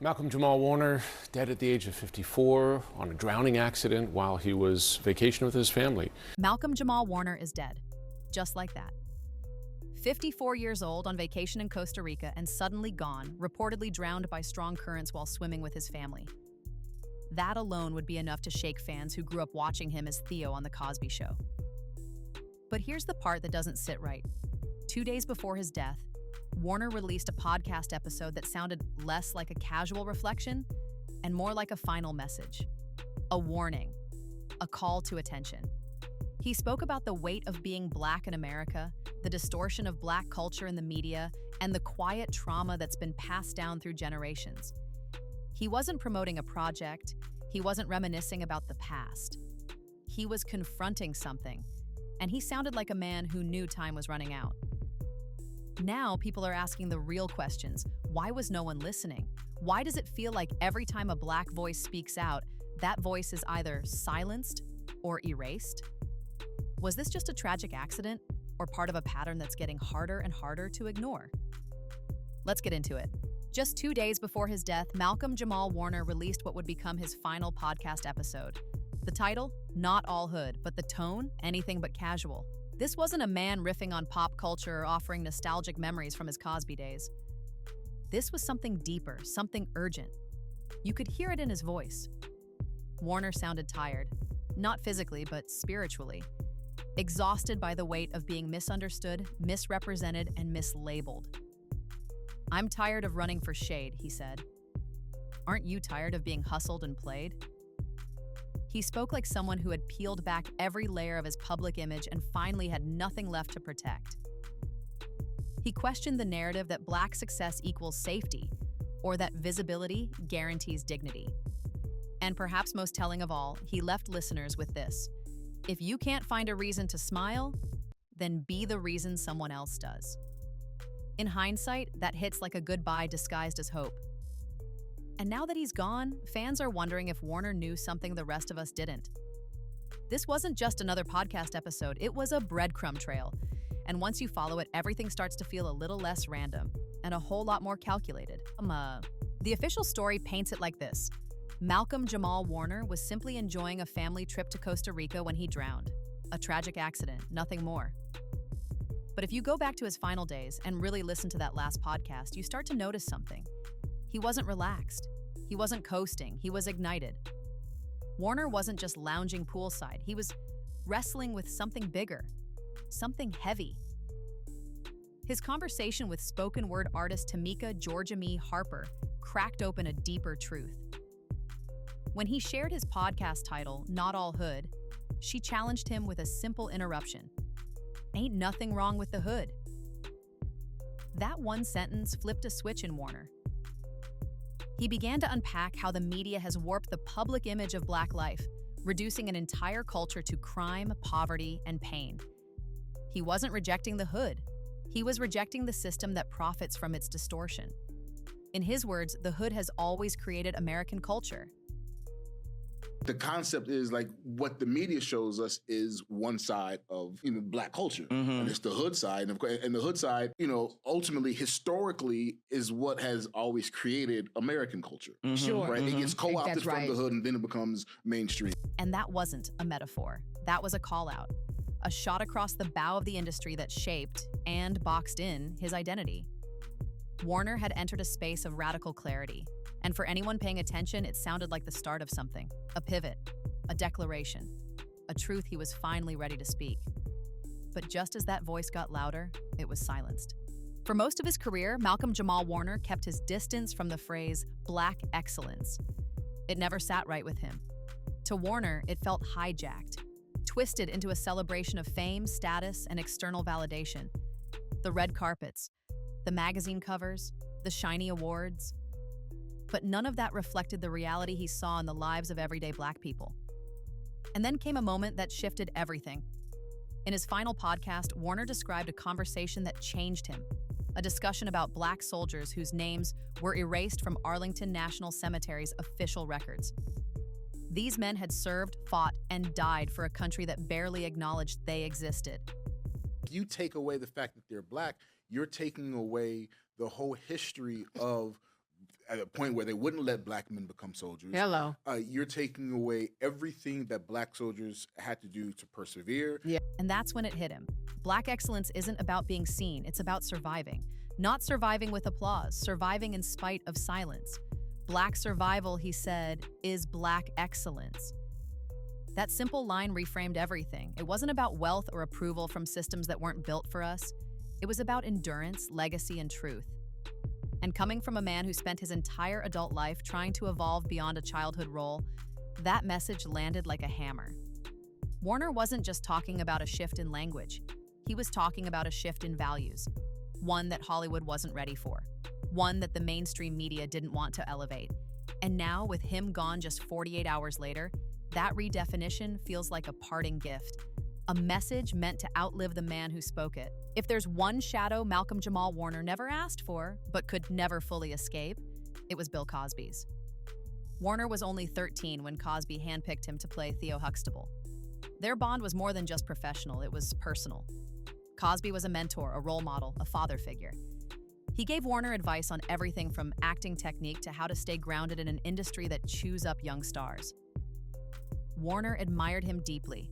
Malcolm-Jamal Warner, dead at the age of 54 on a drowning accident while he was vacationing with his family. Malcolm-Jamal Warner is dead, just like that. 54 years old, on vacation in Costa Rica, and suddenly gone, reportedly drowned by strong currents while swimming with his family. That alone would be enough to shake fans who grew up watching him as Theo on The Cosby Show. But here's the part that doesn't sit right. 2 days before his death, Warner released a podcast episode that sounded less like a casual reflection and more like a final message. A warning. A call to attention. He spoke about the weight of being Black in America, the distortion of Black culture in the media, and the quiet trauma that's been passed down through generations. He wasn't promoting a project. He wasn't reminiscing about the past. He was confronting something, and he sounded like a man who knew time was running out. Now people are asking the real questions. Why was no one listening? Why does it feel like every time a Black voice speaks out, that voice is either silenced or erased? Was this just a tragic accident or part of a pattern that's getting harder and harder to ignore? Let's get into it. Just 2 days before his death, Malcolm-Jamal Warner released what would become his final podcast episode. The title, Not All Hood, but the tone, anything but casual. This wasn't a man riffing on pop culture or offering nostalgic memories from his Cosby days. This was something deeper, something urgent. You could hear it in his voice. Warner sounded tired, not physically, but spiritually. Exhausted by the weight of being misunderstood, misrepresented, and mislabeled. "I'm tired of running for shade," he said. "Aren't you tired of being hustled and played?" He spoke like someone who had peeled back every layer of his public image and finally had nothing left to protect. He questioned the narrative that Black success equals safety, or that visibility guarantees dignity. And perhaps most telling of all, he left listeners with this: if you can't find a reason to smile, then be the reason someone else does. In hindsight, that hits like a goodbye disguised as hope. And now that he's gone, fans are wondering if Warner knew something the rest of us didn't. This wasn't just another podcast episode, it was a breadcrumb trail. And once you follow it, everything starts to feel a little less random and a whole lot more calculated. The official story paints it like this. Malcolm-Jamal Warner was simply enjoying a family trip to Costa Rica when he drowned. A tragic accident, nothing more. But if you go back to his final days and really listen to that last podcast, you start to notice something. He wasn't relaxed. He wasn't coasting. He was ignited. Warner wasn't just lounging poolside. He was wrestling with something bigger, something heavy. His conversation with spoken word artist Tamika Georgia Mee Harper cracked open a deeper truth. When he shared his podcast title, Not All Hood, she challenged him with a simple interruption. Ain't nothing wrong with the hood. That one sentence flipped a switch in Warner. He began to unpack how the media has warped the public image of Black life, reducing an entire culture to crime, poverty, and pain. He wasn't rejecting the hood. He was rejecting the system that profits from its distortion. In his words, the hood has always created American culture. The concept is like what the media shows us is one side of Black culture, and it's the hood side, and the hood side, ultimately historically is what has always created American culture. Sure, right? It gets co-opted from the hood, and then it becomes mainstream. And that wasn't a metaphor. That was a call-out, a shot across the bow of the industry that shaped and boxed in his identity. Warner had entered a space of radical clarity. And for anyone paying attention, it sounded like the start of something, a pivot, a declaration, a truth he was finally ready to speak. But just as that voice got louder, it was silenced. For most of his career, Malcolm-Jamal Warner kept his distance from the phrase Black excellence. It never sat right with him. To Warner, it felt hijacked, twisted into a celebration of fame, status, and external validation. The red carpets, the magazine covers, the shiny awards. But none of that reflected the reality he saw in the lives of everyday Black people. And then came a moment that shifted everything. In his final podcast, Warner described a conversation that changed him, a discussion about Black soldiers whose names were erased from Arlington National Cemetery's official records. These men had served, fought, and died for a country that barely acknowledged they existed. If you take away the fact that they're Black, you're taking away the whole history of at a point where they wouldn't let black men become soldiers. Hello. You're taking away everything that black soldiers had to do to persevere. Yeah. And that's when it hit him. Black excellence isn't about being seen, it's about surviving. Not surviving with applause, surviving in spite of silence. Black survival, he said, is black excellence. That simple line reframed everything. It wasn't about wealth or approval from systems that weren't built for us. It was about endurance, legacy, and truth. And coming from a man who spent his entire adult life trying to evolve beyond a childhood role, that message landed like a hammer. Warner wasn't just talking about a shift in language. He was talking about a shift in values, one that Hollywood wasn't ready for, one that the mainstream media didn't want to elevate. And now, with him gone just 48 hours later, that redefinition feels like a parting gift, a message meant to outlive the man who spoke it. If there's one shadow Malcolm-Jamal Warner never asked for, but could never fully escape, it was Bill Cosby's. Warner was only 13 when Cosby handpicked him to play Theo Huxtable. Their bond was more than just professional, it was personal. Cosby was a mentor, a role model, a father figure. He gave Warner advice on everything from acting technique to how to stay grounded in an industry that chews up young stars. Warner admired him deeply,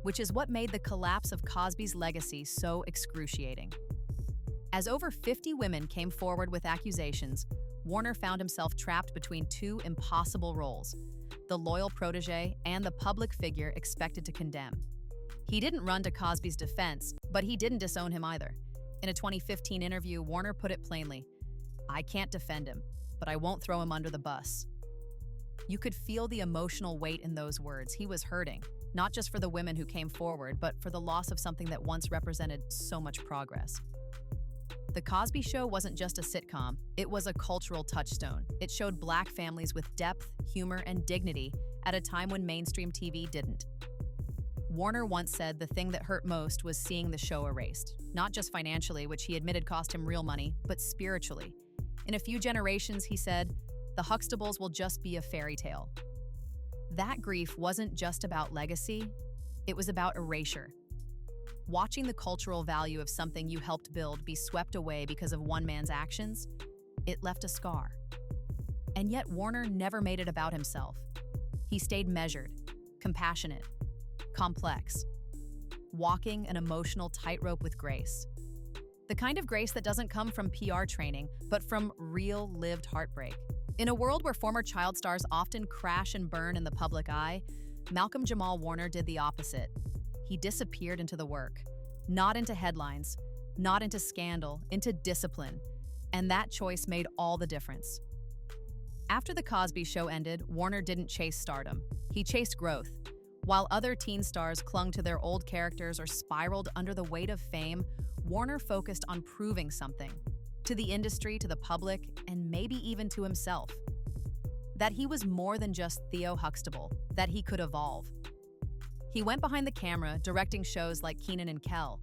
which is what made the collapse of Cosby's legacy so excruciating. As over 50 women came forward with accusations, Warner found himself trapped between two impossible roles: the loyal protege and the public figure expected to condemn. He didn't run to Cosby's defense, but he didn't disown him either. In a 2015 interview, Warner put it plainly, "I can't defend him, but I won't throw him under the bus." You could feel the emotional weight in those words. He was hurting, not just for the women who came forward, but for the loss of something that once represented so much progress. The Cosby Show wasn't just a sitcom, it was a cultural touchstone. It showed black families with depth, humor, and dignity at a time when mainstream TV didn't. Warner once said the thing that hurt most was seeing the show erased, not just financially, which he admitted cost him real money, but spiritually. In a few generations, he said, the Huxtables will just be a fairy tale. That grief wasn't just about legacy, it was about erasure. Watching the cultural value of something you helped build be swept away because of one man's actions, it left a scar. And yet Warner never made it about himself. He stayed measured, compassionate, complex, walking an emotional tightrope with grace. The kind of grace that doesn't come from PR training, but from real lived heartbreak. In a world where former child stars often crash and burn in the public eye, Malcolm-Jamal Warner did the opposite. He disappeared into the work, not into headlines, not into scandal, into discipline. And that choice made all the difference. After The Cosby Show ended, Warner didn't chase stardom. He chased growth. While other teen stars clung to their old characters or spiraled under the weight of fame, Warner focused on proving something. To the industry, to the public, and maybe even to himself. That he was more than just Theo Huxtable, that he could evolve. He went behind the camera, directing shows like Kenan and Kel.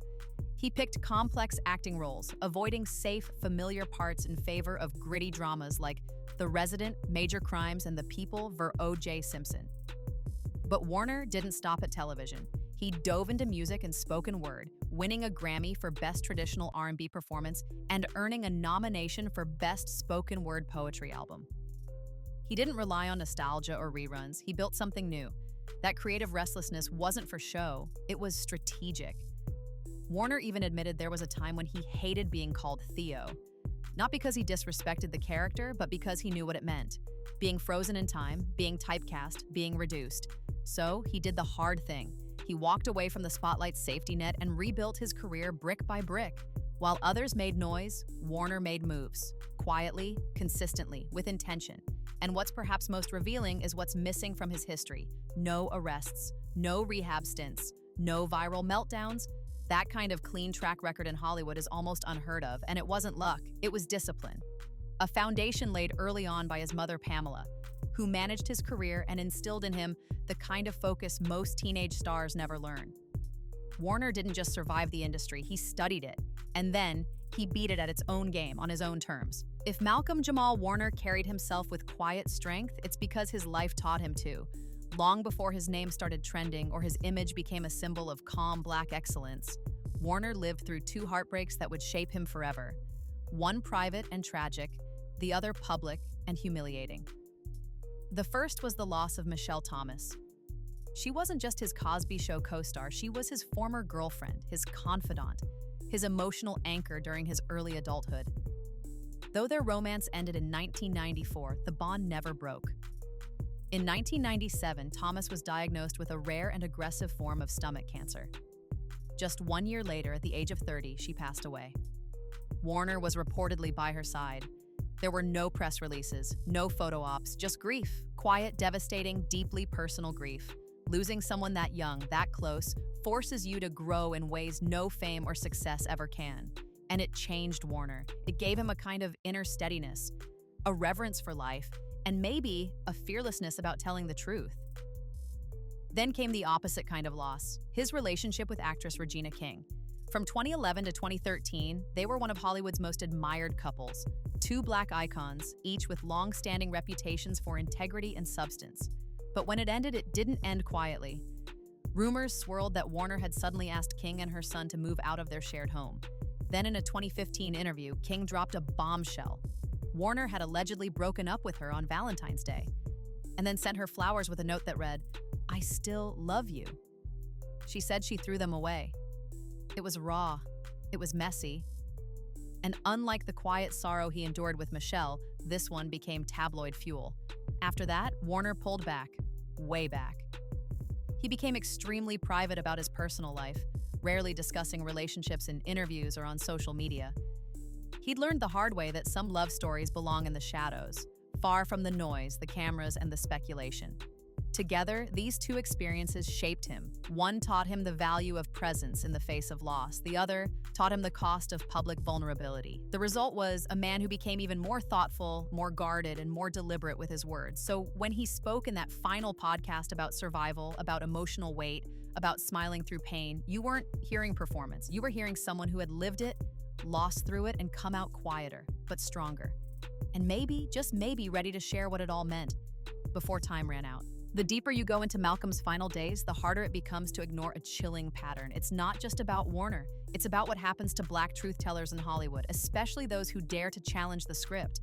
He picked complex acting roles, avoiding safe, familiar parts in favor of gritty dramas like The Resident, Major Crimes, and The People vs. O.J. Simpson. But Warner didn't stop at television. He dove into music and spoken word, winning a Grammy for Best Traditional R&B Performance and earning a nomination for Best Spoken Word Poetry Album. He didn't rely on nostalgia or reruns. He built something new. That creative restlessness wasn't for show, it was strategic. Warner even admitted there was a time when he hated being called Theo. Not because he disrespected the character, but because he knew what it meant. Being frozen in time, being typecast, being reduced. So he did the hard thing. He walked away from the spotlight's safety net and rebuilt his career brick by brick. While others made noise, Warner made moves. Quietly, consistently, with intention. And what's perhaps most revealing is what's missing from his history. No arrests, no rehab stints, no viral meltdowns. That kind of clean track record in Hollywood is almost unheard of, and it wasn't luck, it was discipline. A foundation laid early on by his mother, Pamela, who managed his career and instilled in him the kind of focus most teenage stars never learn. Warner didn't just survive the industry, he studied it, and then he beat it at its own game on his own terms. If Malcolm-Jamal Warner carried himself with quiet strength, it's because his life taught him to. Long before his name started trending or his image became a symbol of calm black excellence, Warner lived through two heartbreaks that would shape him forever. One private and tragic, the other public and humiliating. The first was the loss of Michelle Thomas. She wasn't just his Cosby Show co-star, she was his former girlfriend, his confidant, his emotional anchor during his early adulthood. Though their romance ended in 1994, the bond never broke. In 1997, Thomas was diagnosed with a rare and aggressive form of stomach cancer. Just 1 year later, at the age of 30, she passed away. Warner was reportedly by her side. There were no press releases, no photo ops, just grief. Quiet, devastating, deeply personal grief. Losing someone that young, that close, forces you to grow in ways no fame or success ever can. And it changed Warner. It gave him a kind of inner steadiness, a reverence for life, and maybe a fearlessness about telling the truth. Then came the opposite kind of loss, his relationship with actress Regina King. From 2011 to 2013, they were one of Hollywood's most admired couples, two Black icons, each with long-standing reputations for integrity and substance. But when it ended, it didn't end quietly. Rumors swirled that Warner had suddenly asked King and her son to move out of their shared home. Then in a 2015 interview, King dropped a bombshell. Warner had allegedly broken up with her on Valentine's Day, and then sent her flowers with a note that read, "I still love you." She said she threw them away. It was raw. It was messy. And unlike the quiet sorrow he endured with Michelle, this one became tabloid fuel. After that, Warner pulled back, way back. He became extremely private about his personal life, rarely discussing relationships in interviews or on social media. He'd learned the hard way that some love stories belong in the shadows, far from the noise, the cameras, and the speculation. Together, these two experiences shaped him. One taught him the value of presence in the face of loss. The other taught him the cost of public vulnerability. The result was a man who became even more thoughtful, more guarded, and more deliberate with his words. So when he spoke in that final podcast about survival, about emotional weight, about smiling through pain, you weren't hearing performance. You were hearing someone who had lived it, lost through it, and come out quieter, but stronger. And maybe, just maybe, ready to share what it all meant before time ran out. The deeper you go into Malcolm's final days, the harder it becomes to ignore a chilling pattern. It's not just about Warner. It's about what happens to Black truth tellers in Hollywood, especially those who dare to challenge the script.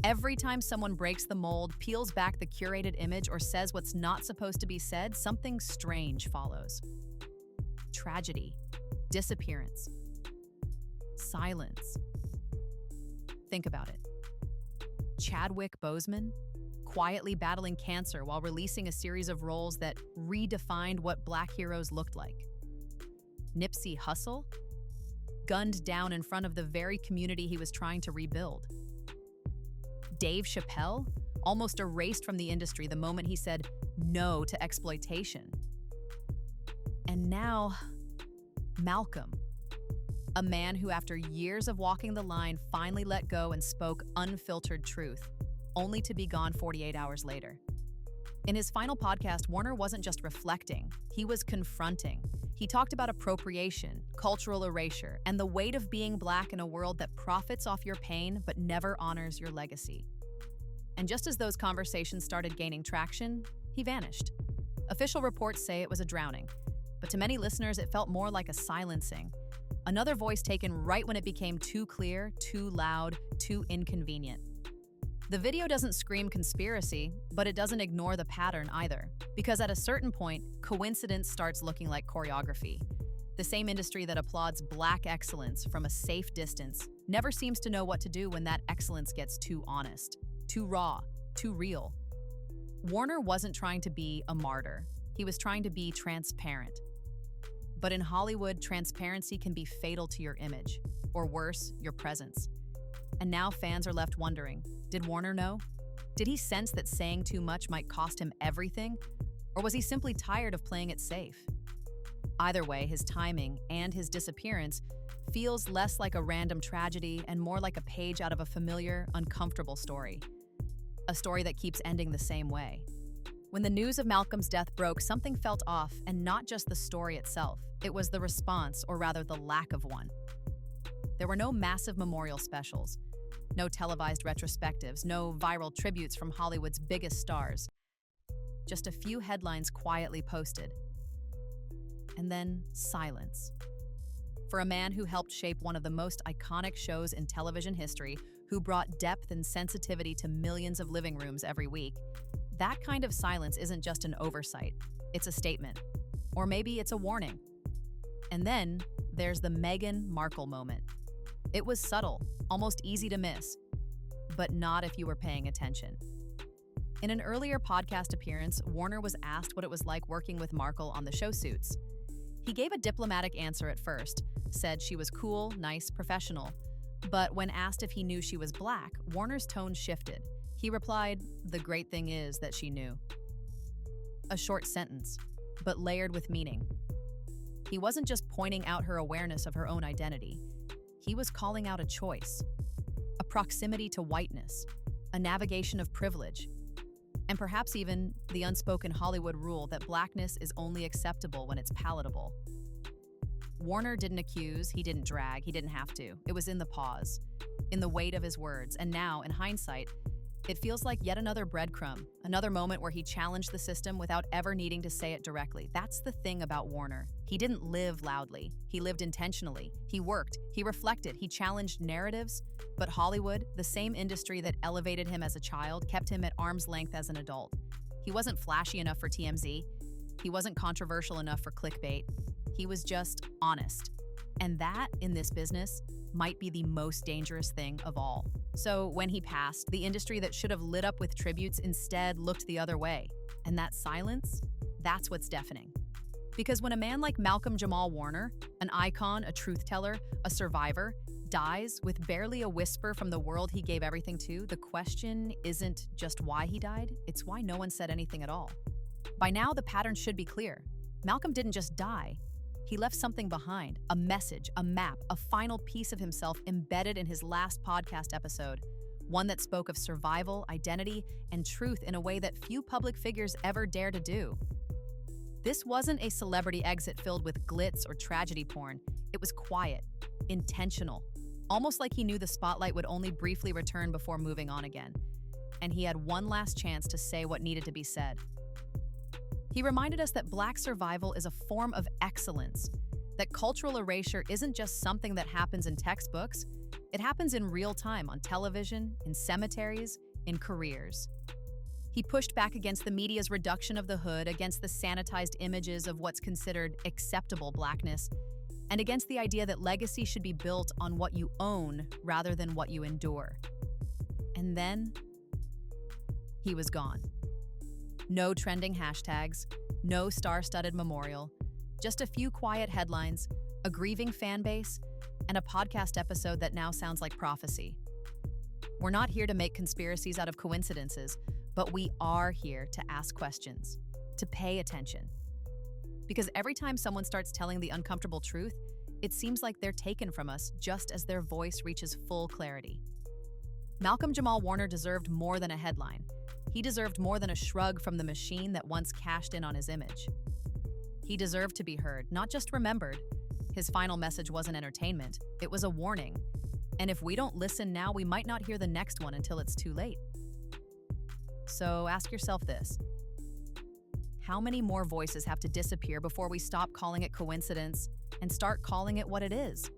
Every time someone breaks the mold, peels back the curated image, or says what's not supposed to be said, something strange follows. Tragedy, disappearance, silence. Think about it. Chadwick Boseman, quietly battling cancer while releasing a series of roles that redefined what Black heroes looked like. Nipsey Hussle, gunned down in front of the very community he was trying to rebuild. Dave Chappelle, almost erased from the industry the moment he said no to exploitation. And now, Malcolm, a man who after years of walking the line finally let go and spoke unfiltered truth, only to be gone 48 hours later. In his final podcast, Warner wasn't just reflecting, he was confronting. He talked about appropriation, cultural erasure, and the weight of being Black in a world that profits off your pain but never honors your legacy. And just as those conversations started gaining traction, he vanished. Official reports say it was a drowning, but to many listeners, it felt more like a silencing. Another voice taken right when it became too clear, too loud, too inconvenient. The video doesn't scream conspiracy, but it doesn't ignore the pattern either. Because at a certain point, coincidence starts looking like choreography. The same industry that applauds Black excellence from a safe distance never seems to know what to do when that excellence gets too honest, too raw, too real. Warner wasn't trying to be a martyr. He was trying to be transparent. But in Hollywood, transparency can be fatal to your image, or worse, your presence. And now fans are left wondering, did Warner know? Did he sense that saying too much might cost him everything? Or was he simply tired of playing it safe? Either way, his timing and his disappearance feels less like a random tragedy and more like a page out of a familiar, uncomfortable story. A story that keeps ending the same way. When the news of Malcolm's death broke, something felt off, and not just the story itself. It was the response, or rather the lack of one. There were no massive memorial specials, no televised retrospectives, no viral tributes from Hollywood's biggest stars. Just a few headlines quietly posted. And then silence. For a man who helped shape one of the most iconic shows in television history, who brought depth and sensitivity to millions of living rooms every week, that kind of silence isn't just an oversight, it's a statement. Or maybe it's a warning. And then there's the Meghan Markle moment. It was subtle, almost easy to miss, but not if you were paying attention. In an earlier podcast appearance, Warner was asked what it was like working with Markle on the show Suits. He gave a diplomatic answer at first, said she was cool, nice, professional. But when asked if he knew she was Black, Warner's tone shifted. He replied, "The great thing is that she knew." A short sentence, but layered with meaning. He wasn't just pointing out her awareness of her own identity. He was calling out a choice, a proximity to whiteness, a navigation of privilege, and perhaps even the unspoken Hollywood rule that Blackness is only acceptable when it's palatable. Warner didn't accuse, he didn't drag, he didn't have to. It was in the pause, in the weight of his words, and now, in hindsight, it feels like yet another breadcrumb, another moment where he challenged the system without ever needing to say it directly. That's the thing about Warner. He didn't live loudly. He lived intentionally. He worked. He reflected. He challenged narratives. But Hollywood, the same industry that elevated him as a child, kept him at arm's length as an adult. He wasn't flashy enough for TMZ. He wasn't controversial enough for clickbait. He was just honest. And that, in this business, might be the most dangerous thing of all. So when he passed, the industry that should have lit up with tributes instead looked the other way. And that silence, that's what's deafening. Because when a man like Malcolm-Jamal Warner, an icon, a truth teller, a survivor, dies with barely a whisper from the world he gave everything to, the question isn't just why he died, it's why no one said anything at all. By now, the pattern should be clear. Malcolm didn't just die. He left something behind, a message, a map, a final piece of himself embedded in his last podcast episode, one that spoke of survival, identity, and truth in a way that few public figures ever dare to do. This wasn't a celebrity exit filled with glitz or tragedy porn. It was quiet, intentional, almost like he knew the spotlight would only briefly return before moving on again. And he had one last chance to say what needed to be said. He reminded us that Black survival is a form of excellence, that cultural erasure isn't just something that happens in textbooks, it happens in real time on television, in cemeteries, in careers. He pushed back against the media's reduction of the hood, against the sanitized images of what's considered acceptable Blackness, and against the idea that legacy should be built on what you own rather than what you endure. And then, he was gone. No trending hashtags, no star-studded memorial, just a few quiet headlines, a grieving fan base, and a podcast episode that now sounds like prophecy. We're not here to make conspiracies out of coincidences, but we are here to ask questions, to pay attention. Because every time someone starts telling the uncomfortable truth, it seems like they're taken from us just as their voice reaches full clarity. Malcolm-Jamal Warner deserved more than a headline. He deserved more than a shrug from the machine that once cashed in on his image. He deserved to be heard, not just remembered. His final message wasn't entertainment, it was a warning. And if we don't listen now, we might not hear the next one until it's too late. So ask yourself this. How many more voices have to disappear before we stop calling it coincidence and start calling it what it is?